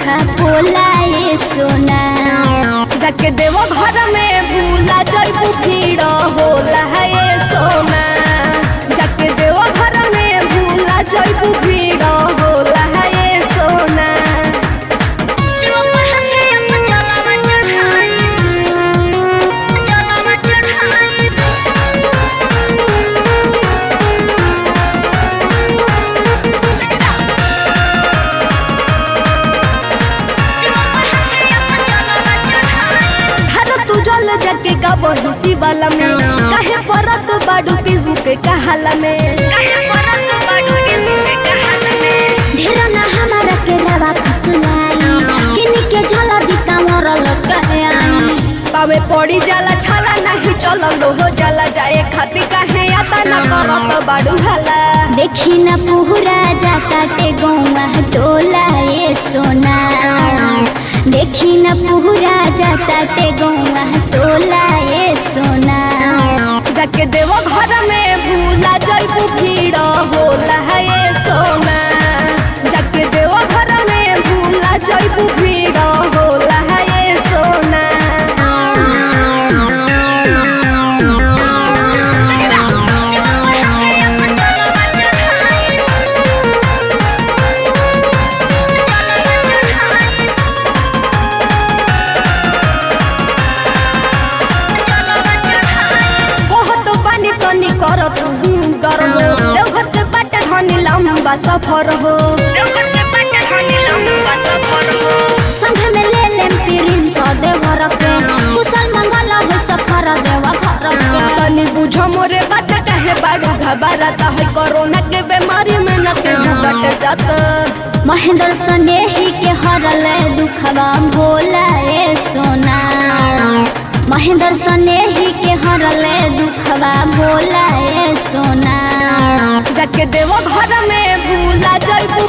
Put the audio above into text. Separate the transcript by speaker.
Speaker 1: दुखा बोला ये सोना।
Speaker 2: जाके देव घर में भूला जइबू भीड़ होला है ये सोना। जाके देव घर में भूला जइबू भीड़ होला है ये सोना। जाके गबही शिवाला में काहे परत बाडू केहू के कहाला में।
Speaker 1: ढेर ना हमारा के रवा फसलाई किनी के झला दी कामर लटकाया।
Speaker 2: पावे पड़ी जाला छाला नहीं चलल हो जाला जाए खाती काहे आता ना करत बाडू हाला।
Speaker 1: देखी ना पूरा जाकाटे गौवा टोला ये सोना। देखी न पूरा जाकाटे गौवा टोला ये सोना।
Speaker 2: जाके देव घर में भूला जइबू भीड़ होला है ये सोना। जाके देव घर में भूला जइबू भीड़ होला है ये सोना। करत डर हो देवघर के बाटे धनी लंबा सफर हो।
Speaker 1: संग में ले लेम पिरिन स देवर के कुशल मंगल हो सफर देव घर के।
Speaker 2: तनी बुझो मोरे बात काहे बाड़ू घबराता है कोरोना के बीमारी में न के बट जात।
Speaker 1: महेंद्र स्नेही के हरल दुखवा भोला ये सोना। महेंद्र स्नेही के हरल दुखवा भोला ये सोना।
Speaker 2: जाके देव घर में भूला जइबू